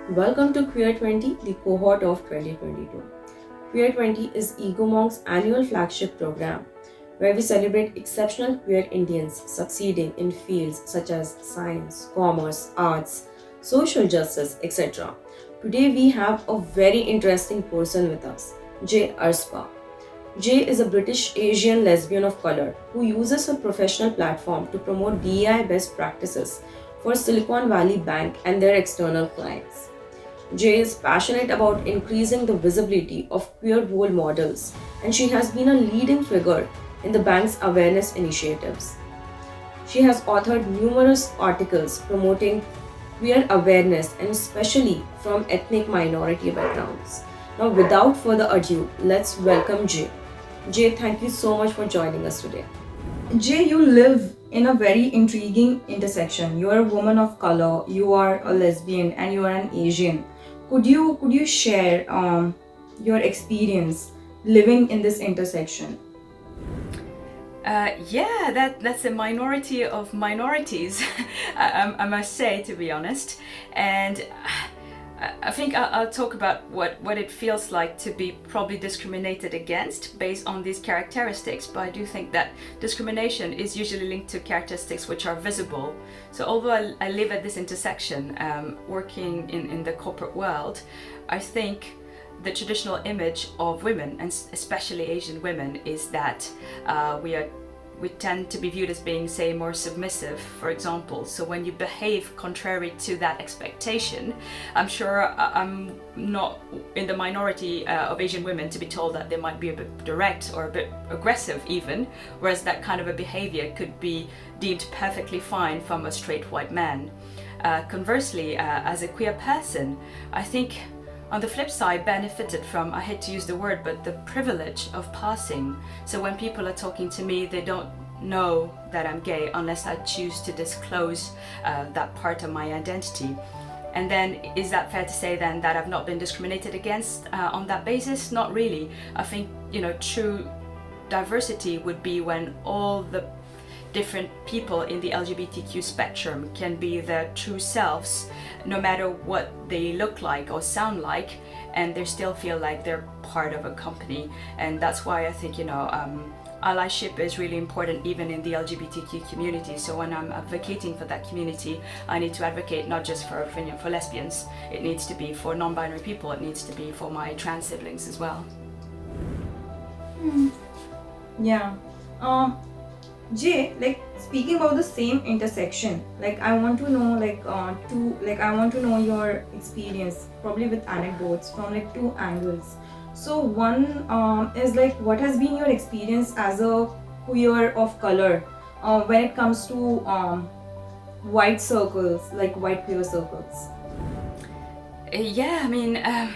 Welcome to QueerTWENTY, the cohort of 2022. QueerTWENTY is egomonk's annual flagship program, where we celebrate exceptional queer Indians succeeding in fields such as science, commerce, arts, social justice, etc. Today we have a very interesting person with us, Ersapah. Jay is a British Asian lesbian of color who uses her professional platform to promote DEI best practices for Silicon Valley Bank and their external clients. Jay is passionate about increasing the visibility of queer role models, and she has been a leading figure in the bank's awareness initiatives. She has authored numerous articles promoting queer awareness and especially from ethnic minority backgrounds. Now, without further ado, let's welcome Jay. Jay, thank you so much for joining us today. Jay, you live in a very intriguing intersection. You are a woman of color, you are a lesbian, and you are an Asian. Could you share your experience living in this intersection? That's a minority of minorities, I must say, to be honest. And I think I'll talk about what it feels like to be probably discriminated against based on these characteristics. But I do think that discrimination is usually linked to characteristics which are visible. So although I live at this intersection, working in the corporate world, I think the traditional image of women, and especially Asian women, is that we tend to be viewed as being, say, more submissive, for example. So when you behave contrary to that expectation, I'm sure I'm not in the minority of Asian women to be told that they might be a bit direct or a bit aggressive even, whereas that kind of a behavior could be deemed perfectly fine from a straight white man. Conversely, as a queer person, I think on the flip side, benefited from, I hate to use the word, but the privilege of passing. So when people are talking to me, they don't know that I'm gay unless I choose to disclose that part of my identity. And then, is that fair to say then that I've not been discriminated against on that basis? Not really. I think, true diversity would be when all the different people in the LGBTQ spectrum can be their true selves, no matter what they look like or sound like, and they still feel like they're part of a company. And that's why I think, allyship is really important even in the LGBTQ community. So when I'm advocating for that community, I need to advocate not just for lesbians, it needs to be for non-binary people, it needs to be for my trans siblings as well. Yeah. Jay, speaking about the same intersection, I want to know I want to know your experience, probably with anecdotes from two angles. So one is what has been your experience as a queer of color when it comes to white circles, white queer circles? Again,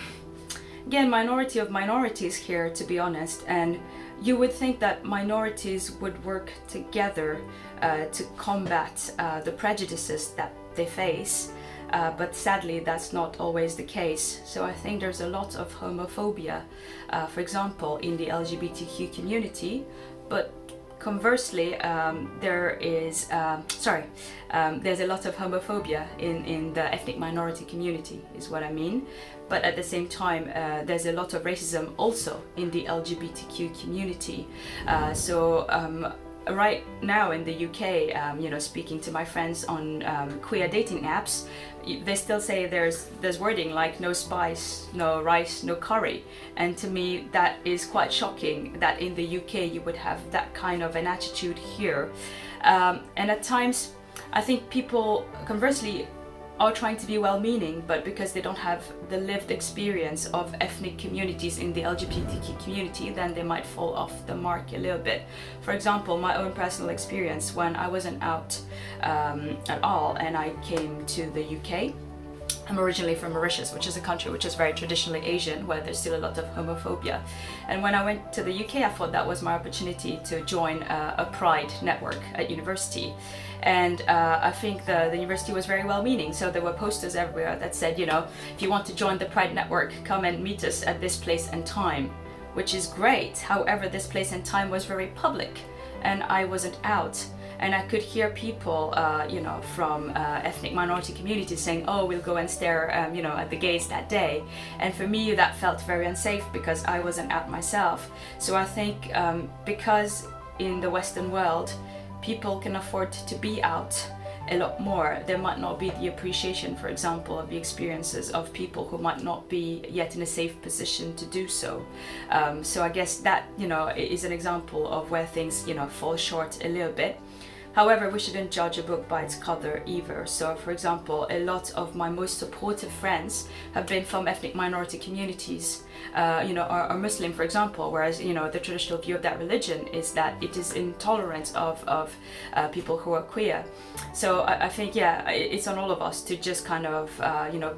minority of minorities here, to be honest, and you would think that minorities would work together to combat the prejudices that they face, but sadly that's not always the case. So I think there's a lot of homophobia, for example, in the LGBTQ community, but conversely, there's a lot of homophobia in the ethnic minority community, is what I mean. But at the same time, there's a lot of racism also in the LGBTQ community. Right now in the UK, speaking to my friends on queer dating apps, they still say there's wording like no spice, no rice, no curry. And to me, that is quite shocking that in the UK you would have that kind of an attitude here. And at times, I think people, conversely, are trying to be well-meaning, but because they don't have the lived experience of ethnic communities in the LGBTQ community, then they might fall off the mark a little bit. For example, my own personal experience when I wasn't out at all and I came to the UK. I'm originally from Mauritius, which is a country which is very traditionally Asian, where there's still a lot of homophobia. And when I went to the UK, I thought that was my opportunity to join a pride network at university. And I think the university was very well-meaning. So there were posters everywhere that said, if you want to join the pride network, come and meet us at this place and time, which is great. However, this place and time was very public and I wasn't out. and I could hear people, from ethnic minority communities saying, "Oh, we'll go and stare, at the gays that day," and for me that felt very unsafe because I wasn't out myself. So I think because in the Western world people can afford to be out a lot more, there might not be the appreciation, for example, of the experiences of people who might not be yet in a safe position to do so. So I guess that, is an example of where things, fall short a little bit. However, we shouldn't judge a book by its cover either. So, for example, a lot of my most supportive friends have been from ethnic minority communities, are Muslim, for example, whereas, the traditional view of that religion is that it is intolerant of people who are queer. So I think, it's on all of us to just kind of,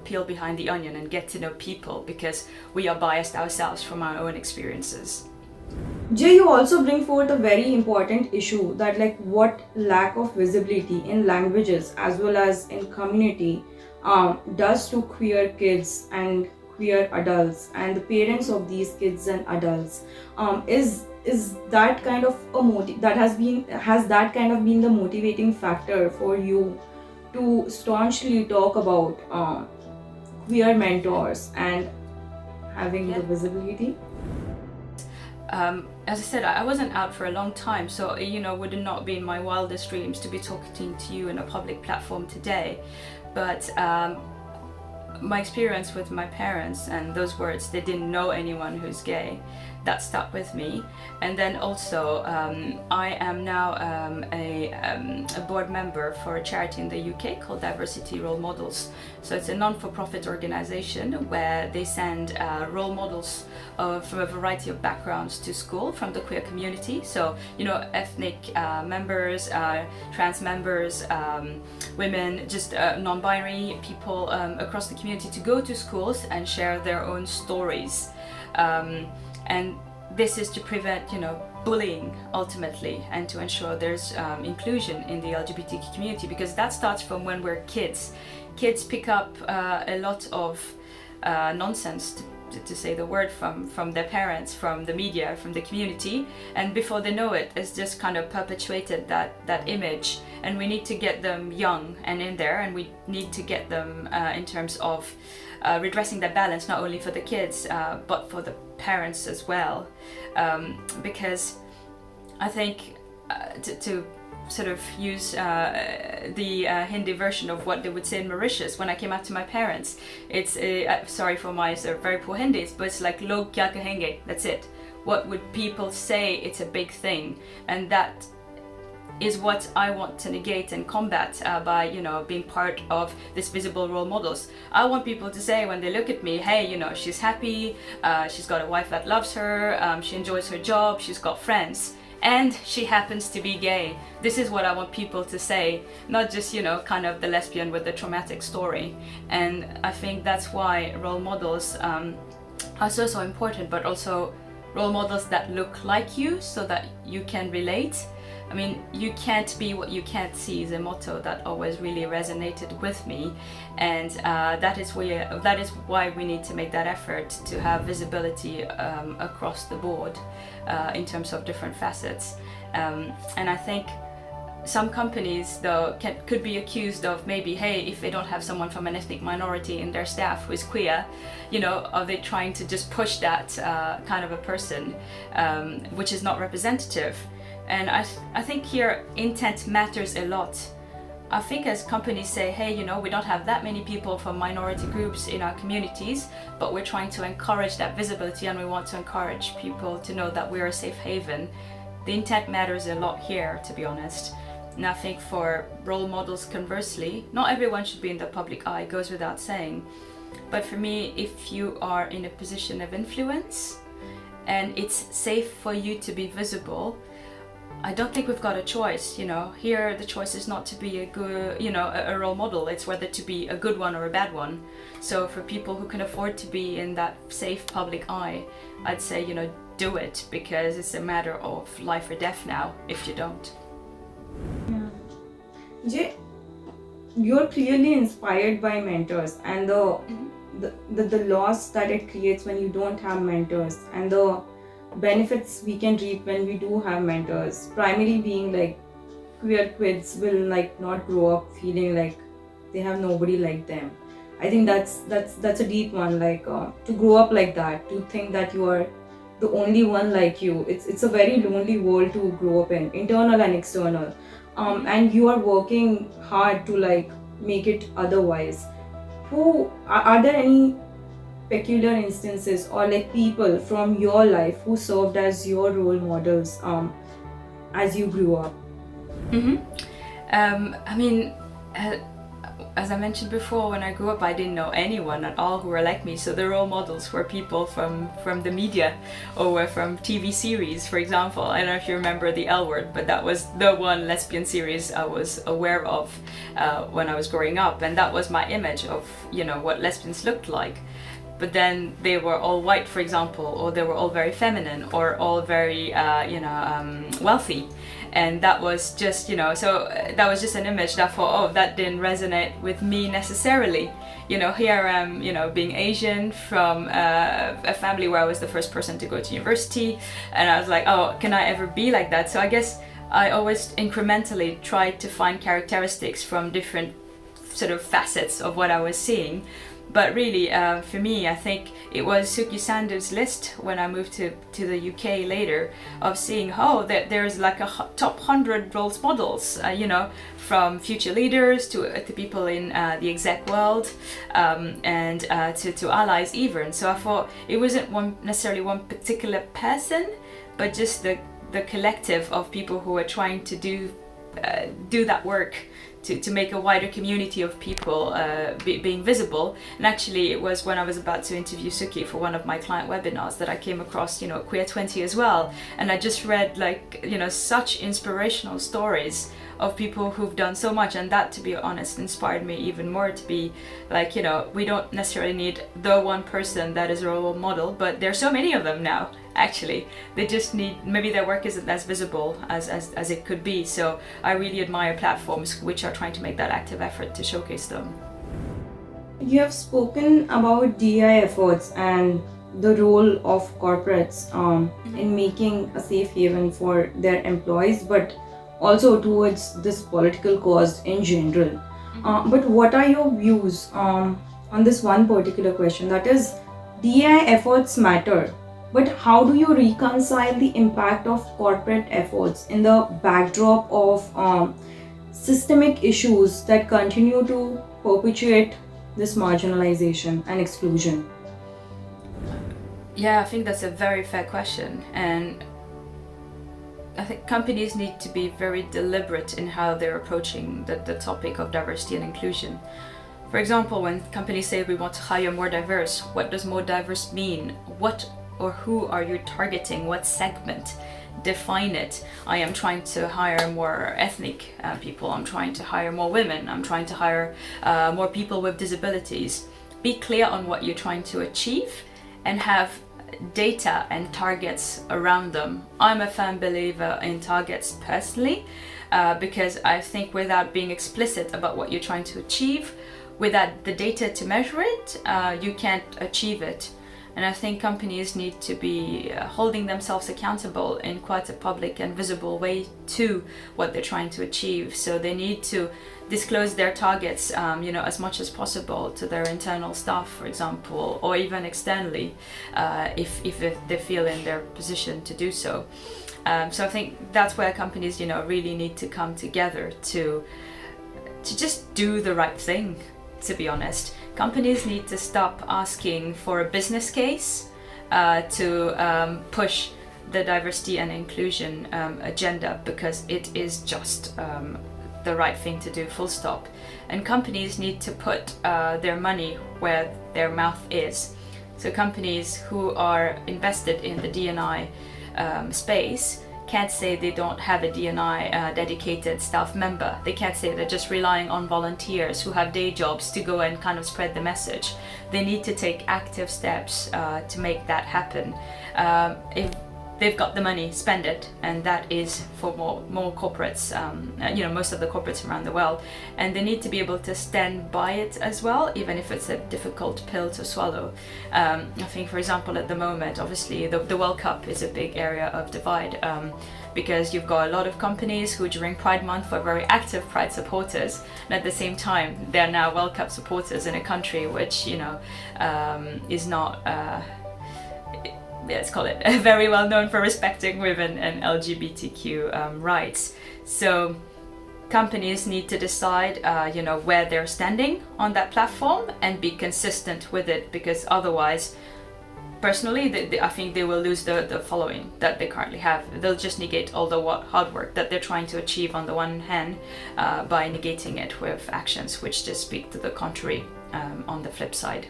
peel behind the onion and get to know people, because we are biased ourselves from our own experiences. Jay, you also bring forth a very important issue that what lack of visibility in languages as well as in community does to queer kids and queer adults and the parents of these kids and adults. Is that kind of a has that kind of been the motivating factor for you to staunchly talk about queer mentors and having the visibility? As I said, I wasn't out for a long time, so would it not be in my wildest dreams to be talking to you in a public platform today. But my experience with my parents and those words, they didn't know anyone who's gay, that stuck with me. And then also I am now a board member for a charity in the UK called Diversity Role Models. So it's a non-for-profit organization where they send role models from a variety of backgrounds to school from the queer community. So ethnic members, trans members, women, just non-binary people across the community, to go to schools and share their own stories. And this is to prevent, bullying ultimately, and to ensure there's inclusion in the LGBTQ community, because that starts from when we're kids. Kids pick up a lot of nonsense, to say the word, from their parents, from the media, from the community, and before they know it, it's just kind of perpetuated that image. And we need to get them young and in there, and we need to get them in terms of redressing that balance, not only for the kids but for the parents as well, because I think to sort of use the Hindi version of what they would say in Mauritius, when I came out to my parents, it's sorry for my sort of very poor Hindi, but it's like log kya kahenge, that's it. What would people say? It's a big thing, and that is what I want to negate and combat by being part of this visible role models. I want people to say when they look at me, hey, she's happy, she's got a wife that loves her, she enjoys her job, she's got friends, and she happens to be gay. This is what I want people to say, not just kind of the lesbian with the traumatic story. And I think that's why role models are so important, but also role models that look like you so that you can relate. I mean, you can't be what you can't see is a motto that always really resonated with me, and that is why we need to make that effort to have visibility across the board in terms of different facets. And I think some companies though could be accused of maybe, hey, if they don't have someone from an ethnic minority in their staff who is queer, are they trying to just push that kind of a person, which is not representative. And I think here intent matters a lot. I think as companies say, hey, we don't have that many people from minority groups in our communities, but we're trying to encourage that visibility, and we want to encourage people to know that we're a safe haven. The intent matters a lot here, to be honest. And I think for role models, conversely, not everyone should be in the public eye, goes without saying. But for me, if you are in a position of influence and it's safe for you to be visible, I don't think we've got a choice. Here the choice is not to be a good, a role model. It's whether to be a good one or a bad one. So for people who can afford to be in that safe public eye, I'd say, do it, because it's a matter of life or death now if you don't. Yeah. Jay, you're clearly inspired by mentors and the loss that it creates when you don't have mentors, and the benefits we can reap when we do have mentors, primarily being queer kids will like not grow up feeling like they have nobody like them. I think that's a deep one. Like to grow up like that, to think that you are the only one like you. It's a very lonely world to grow up in, internal and external. And you are working hard to like make it otherwise. Are there any peculiar instances or like people from your life who served as your role models as you grew up? I mean, as I mentioned before, when I grew up, I didn't know anyone at all who were like me. So the role models were people from the media or were from TV series, for example. I don't know if you remember the L Word, but that was the one lesbian series I was aware of when I was growing up. And that was my image of, you know, what lesbians looked like. But then they were all white, for example, or they were all very feminine, or all very, wealthy. And that was just, you know, so that was just an image that I thought, oh, that didn't resonate with me necessarily. You know, here I am, you know, being Asian from a family where I was the first person to go to university. And I was like, oh, can I ever be like that? So I guess I always incrementally tried to find characteristics from different sort of facets of what I was seeing. But really, for me, I think it was Suki Sandhu's list when I moved to the UK later of seeing, oh, that there's like a top 100 role models, you know, from future leaders to people in the exec world and to allies even. So I thought it wasn't necessarily one particular person, but just the collective of people who were trying to do that work to make a wider community of people being visible. And actually it was when I was about to interview Suki for one of my client webinars that I came across, you know, QueerTWENTY as well. And I just read like, you know, such inspirational stories of people who've done so much, and that, to be honest, inspired me even more to be like, you know, we don't necessarily need the one person that is a role model, but there's so many of them now. Actually, they just need, maybe their work isn't as visible as it could be. So I really admire platforms which are trying to make that active effort to showcase them. You have spoken about DI efforts and the role of corporates in making a safe haven for their employees, but also towards this political cause in general. But what are your views on this one particular question? That is, DI efforts matter, but how do you reconcile the impact of corporate efforts in the backdrop of systemic issues that continue to perpetuate this marginalization and exclusion? Yeah, I think that's a very fair question, and I think companies need to be very deliberate in how they're approaching the topic of diversity and inclusion. For example, when companies say we want to hire more diverse, what does more diverse mean? What or who are you targeting? What segment? Define it. I am trying to hire more ethnic people. I'm trying to hire more women. I'm trying to hire more people with disabilities. Be clear on what you're trying to achieve and have data and targets around them. I'm a firm believer in targets personally because I think without being explicit about what you're trying to achieve, without the data to measure it, you can't achieve it. And I think companies need to be holding themselves accountable in quite a public and visible way to what they're trying to achieve. So they need to disclose their targets, as much as possible to their internal staff, for example, or even externally, if they feel in their position to do so. So I think that's where companies, really need to come together to just do the right thing. To be honest, companies need to stop asking for a business case to push the diversity and inclusion agenda, because it is just the right thing to do, full stop. And companies need to put their money where their mouth is. So companies who are invested in the DE&I space can't say they don't have a DE&I dedicated staff member. They can't say they're just relying on volunteers who have day jobs to go and kind of spread the message. They need to take active steps to make that happen. they've got the money, spend it, and that is for more corporates, most of the corporates around the world, and they need to be able to stand by it as well, even if it's a difficult pill to swallow. I think, for example, at the moment, obviously the World Cup is a big area of divide, because you've got a lot of companies who during Pride Month were very active Pride supporters, and at the same time they're now World Cup supporters in a country which is not let's call it very well known for respecting women and LGBTQ rights. So companies need to decide where they're standing on that platform and be consistent with it, because otherwise, personally, I think they will lose the following that they currently have. They'll just negate all the hard work that they're trying to achieve on the one hand by negating it with actions which just speak to the contrary on the flip side.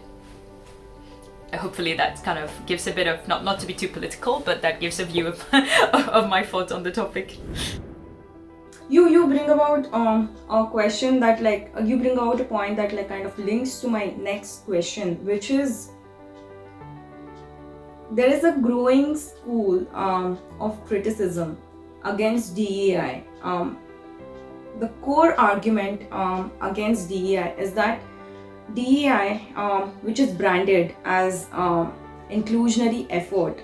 Hopefully that kind of gives a bit of, not to be too political, but that gives a view of, of my thoughts on the topic. You bring about a question that you bring out a point that kind of links to my next question, which is, there is a growing school of criticism against DEI. The core argument against DEI is that DEI, which is branded as inclusionary effort,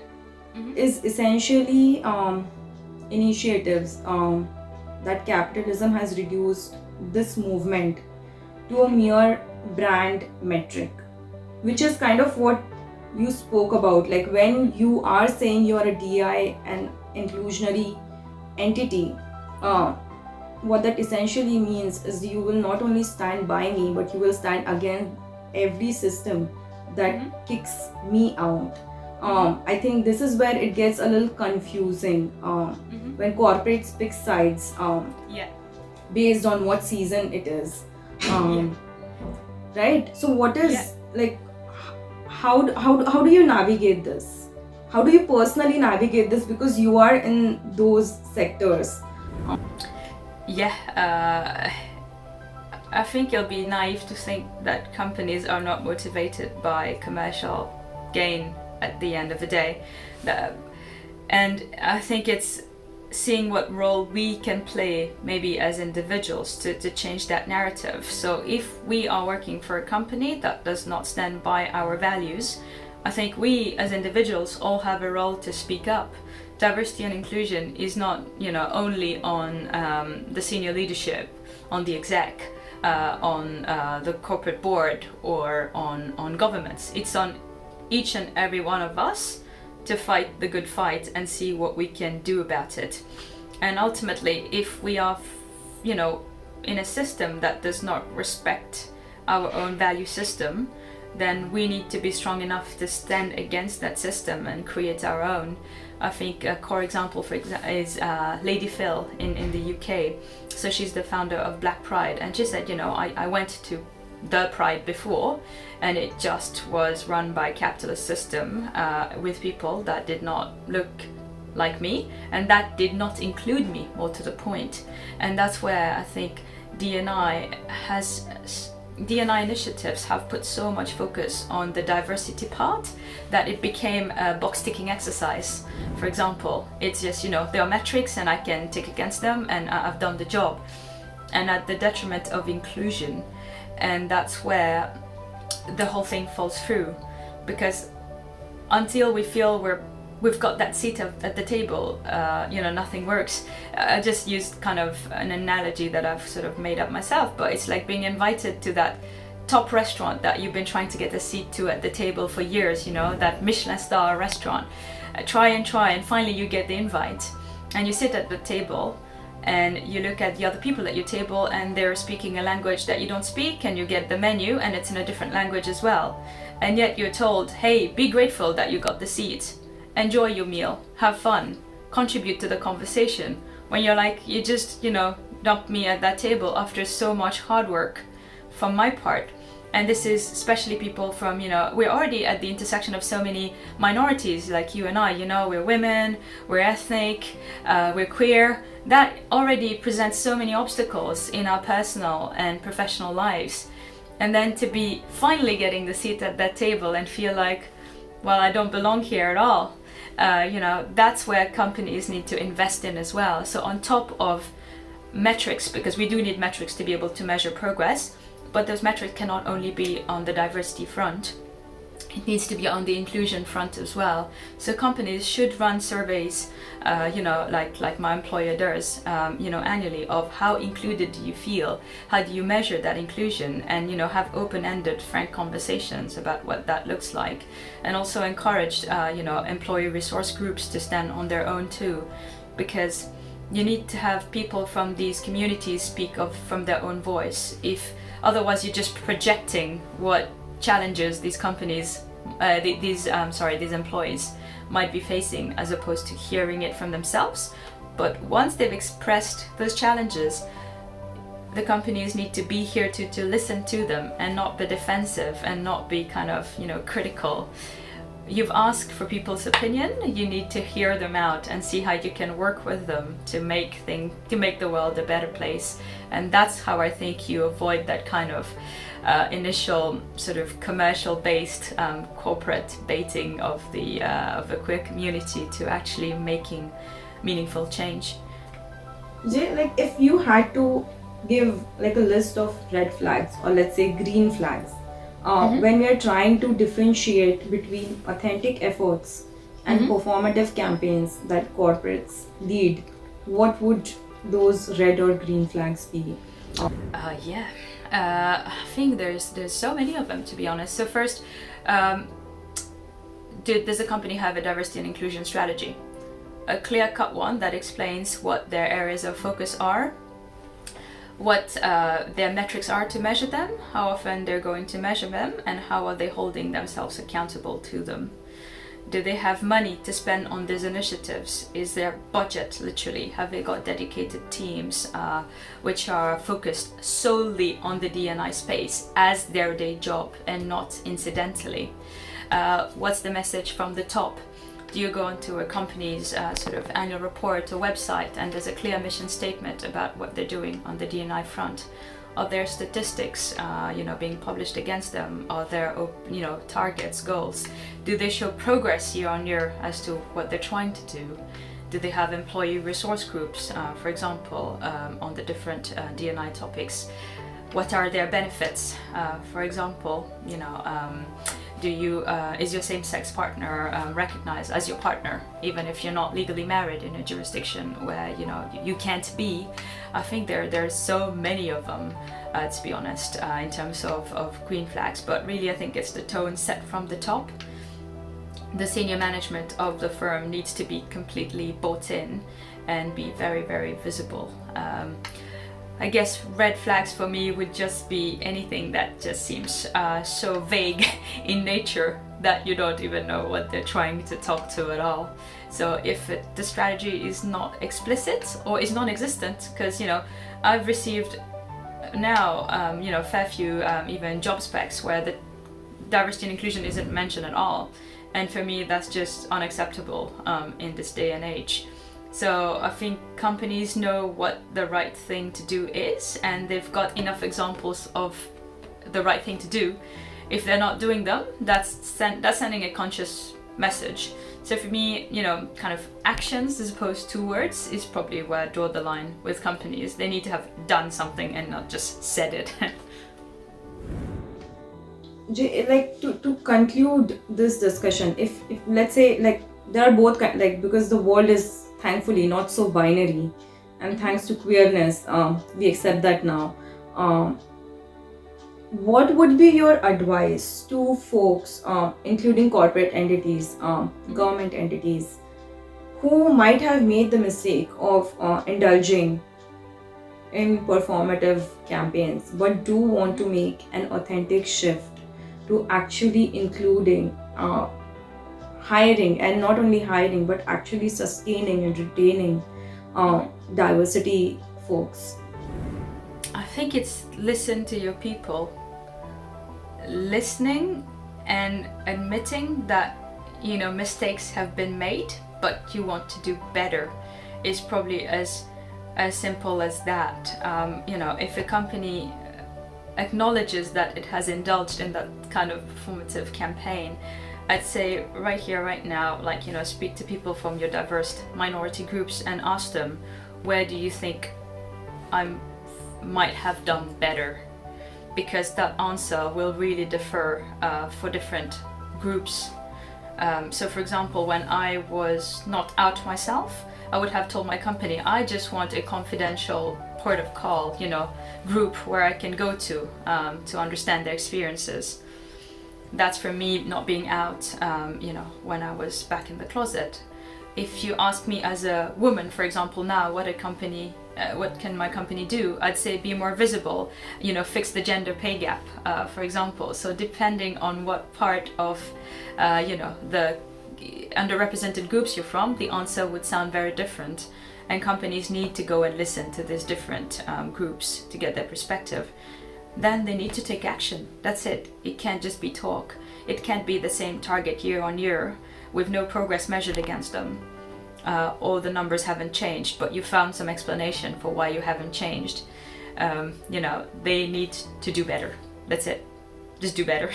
is essentially initiatives that capitalism has reduced this movement to a mere brand metric, which is kind of what you spoke about. Like, when you are saying you are a DEI and inclusionary entity, what that essentially means is you will not only stand by me, but you will stand against every system that kicks me out. I think this is where it gets a little confusing when corporates pick sides based on what season it is. Right? So what is how do you navigate this? How do you personally navigate this, because you are in those sectors? I think you'll be naive to think that companies are not motivated by commercial gain at the end of the day. And I think it's seeing what role we can play, maybe as individuals, to change that narrative. So if we are working for a company that does not stand by our values, I think we as individuals all have a role to speak up. Diversity and inclusion is not, only on the senior leadership, on the exec, on the corporate board, or on governments. It's on each and every one of us to fight the good fight and see what we can do about it. And ultimately, if we are, in a system that does not respect our own value system, then we need to be strong enough to stand against that system and create our own. I think a core example is Lady Phil in the UK. So she's the founder of Black Pride, and she said, I went to the Pride before, and it just was run by a capitalist system with people that did not look like me, and that did not include me, more to the point. And that's where I think DE&I initiatives have put so much focus on the diversity part that it became a box-ticking exercise. For example, it's just, there are metrics and I can tick against them and I've done the job, and at the detriment of inclusion. And that's where the whole thing falls through, because until we feel we've got that seat at the table, nothing works. I just used kind of an analogy that I've sort of made up myself, but it's like being invited to that top restaurant that you've been trying to get a seat to at the table for years, that Michelin star restaurant. Try and finally you get the invite, and you sit at the table and you look at the other people at your table and they're speaking a language that you don't speak, and you get the menu and it's in a different language as well. And yet you're told, hey, be grateful that you got the seat. Enjoy your meal, have fun, contribute to the conversation. When you're like, you just, dumped me at that table after so much hard work from my part. And this is especially people from, we're already at the intersection of so many minorities like you and I, we're women, we're ethnic, we're queer. That already presents so many obstacles in our personal and professional lives. And then to be finally getting the seat at that table and feel like, well, I don't belong here at all. That's where companies need to invest in as well. So on top of metrics, because we do need metrics to be able to measure progress, but those metrics cannot only be on the diversity front, it needs to be on the inclusion front as well. So companies should run surveys, like my employer does, annually, of how included do you feel, how do you measure that inclusion, and have open-ended, frank conversations about what that looks like, and also encourage employee resource groups to stand on their own too, because you need to have people from these communities speak from their own voice. If otherwise you're just projecting what challenges these companies, these employees might be facing, as opposed to hearing it from themselves. But once they've expressed those challenges, the companies need to be here to listen to them and not be defensive and not be kind of critical. You've asked for people's opinion, you need to hear them out and see how you can work with them to make the world a better place. And that's how I think you avoid that kind of initial sort of commercial-based corporate baiting of the queer community to actually making meaningful change. Jay, like if you had to give like a list of red flags, or let's say green flags, when we are trying to differentiate between authentic efforts and performative campaigns that corporates lead, what would those red or green flags be? I think there's so many of them, to be honest. So first, does the company have a diversity and inclusion strategy? A clear-cut one that explains what their areas of focus are, what their metrics are to measure them, how often they're going to measure them, and how are they holding themselves accountable to them. Do they have money to spend on these initiatives? Is there budget, literally? Have they got dedicated teams which are focused solely on the DE&I space as their day job and not incidentally? What's the message from the top? Do you go into a company's sort of annual report or website and there's a clear mission statement about what they're doing on the DE&I front? Are there statistics, being published against them? Are there, targets, goals? Do they show progress year on year as to what they're trying to do? Do they have employee resource groups, for example, on the different DE&I topics? What are their benefits? For example, is your same-sex partner recognized as your partner, even if you're not legally married in a jurisdiction where you can't be? I think there's so many of them, to be honest, in terms of green flags. But really, I think it's the tone set from the top. The senior management of the firm needs to be completely bought in and be very, very visible. I guess red flags for me would just be anything that just seems so vague in nature that you don't even know what they're trying to talk to at all. So if the strategy is not explicit or is non-existent, because I've received now fair few even job specs where the diversity and inclusion isn't mentioned at all, and for me that's just unacceptable in this day and age. So I think companies know what the right thing to do is, and they've got enough examples of the right thing to do. If they're not doing them, that's sending a conscious message. So for me, kind of actions as opposed to words is probably where I draw the line with companies. They need to have done something and not just said it. Like to conclude this discussion, if let's say like there are both because the world is thankfully not so binary, and thanks to queerness we accept that now. What would be your advice to folks, including corporate entities, government entities, who might have made the mistake of indulging in performative campaigns but do want to make an authentic shift to actually including hiring, and not only hiring but actually sustaining and retaining diversity folks? I think it's listen to your people. Listening and admitting that mistakes have been made but you want to do better is probably as simple as that. If a company acknowledges that it has indulged in that kind of performative campaign, I'd say right here, right now, like, speak to people from your diverse minority groups and ask them, where do you think I might have done better? Because that answer will really differ for different groups. So for example, when I was not out myself, I would have told my company, I just want a confidential port of call, group where I can go to understand their experiences. That's for me not being out, when I was back in the closet. If you ask me as a woman, for example, now, what can my company do? I'd say be more visible, fix the gender pay gap, for example. So depending on what part of, the underrepresented groups you're from, the answer would sound very different. And companies need to go and listen to these different groups to get their perspective. Then they need to take action. That's it. It can't just be talk. It can't be the same target year on year with no progress measured against them. All the numbers haven't changed, but you found some explanation for why you haven't changed. They need to do better. That's it. Just do better.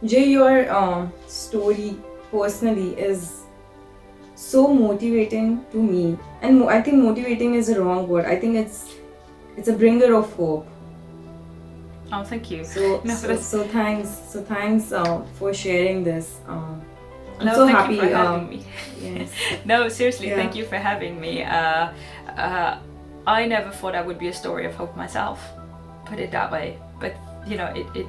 Jay, your story personally is so motivating to me. And I think motivating is the wrong word. I think it's a bringer of hope. Oh, thank you. So thanks for sharing this. I'm no, so thank happy. You for having me. Yes. No, seriously, Yeah. Thank you for having me. I never thought I would be a story of hope myself, put it that way. But it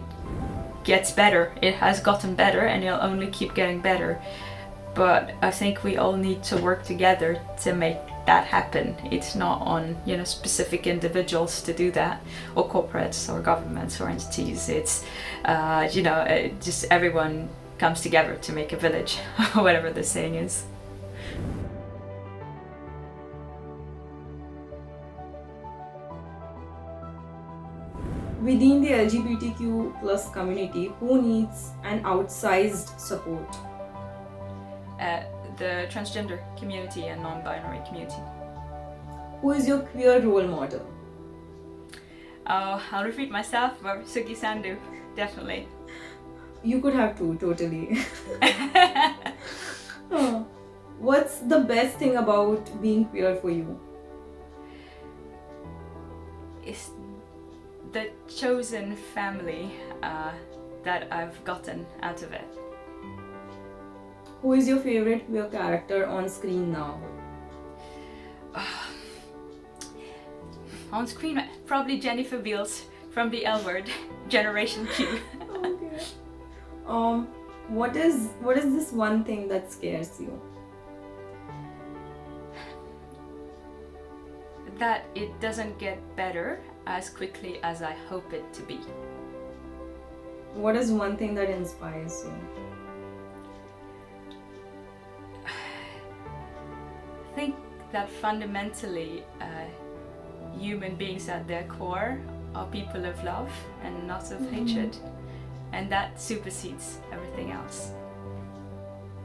gets better. It has gotten better, and it'll only keep getting better. But I think we all need to work together to make that happen. It's not on specific individuals to do that, or corporates, or governments, or entities. It's just everyone comes together to make a village, or whatever the saying is. Within the LGBTQ plus community, who needs an outsized support? The transgender community and non-binary community. Who is your queer role model? I'll repeat myself, but Sugi Sandhu, definitely. You could have two, totally. Oh. What's the best thing about being queer for you? It's the chosen family that I've gotten out of it. Who is your favorite queer character on screen now? On screen, probably Jennifer Beals from the L Word, Generation Q. Okay. What is this one thing that scares you? That it doesn't get better as quickly as I hope it to be. What is one thing that inspires you? I think that fundamentally human beings at their core are people of love and not of hatred, and that supersedes everything else.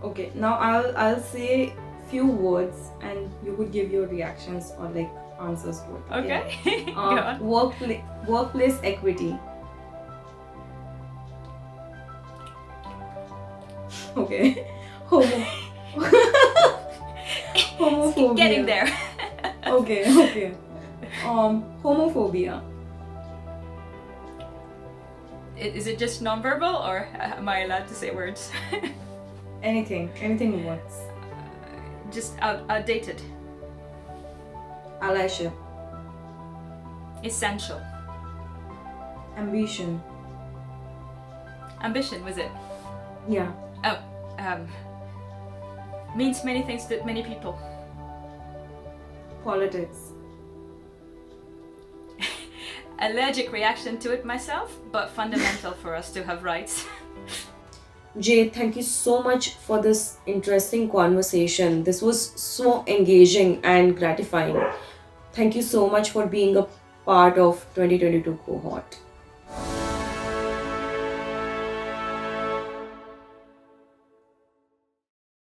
Okay, now I'll say few words and you could give your reactions or like answers to it. Okay. Go on. Workplace equity. Okay. Homophobia. Getting there. Okay. Homophobia. Is it just nonverbal, or am I allowed to say words? Anything works. Just outdated. Allyship. Essential. Ambition. Ambition, was it? Yeah. Means many things to many people. Politics. Allergic reaction to it myself, but fundamental for us to have rights. Jay, thank you so much for this interesting conversation. This was so engaging and gratifying. Thank you so much for being a part of 2022 cohort.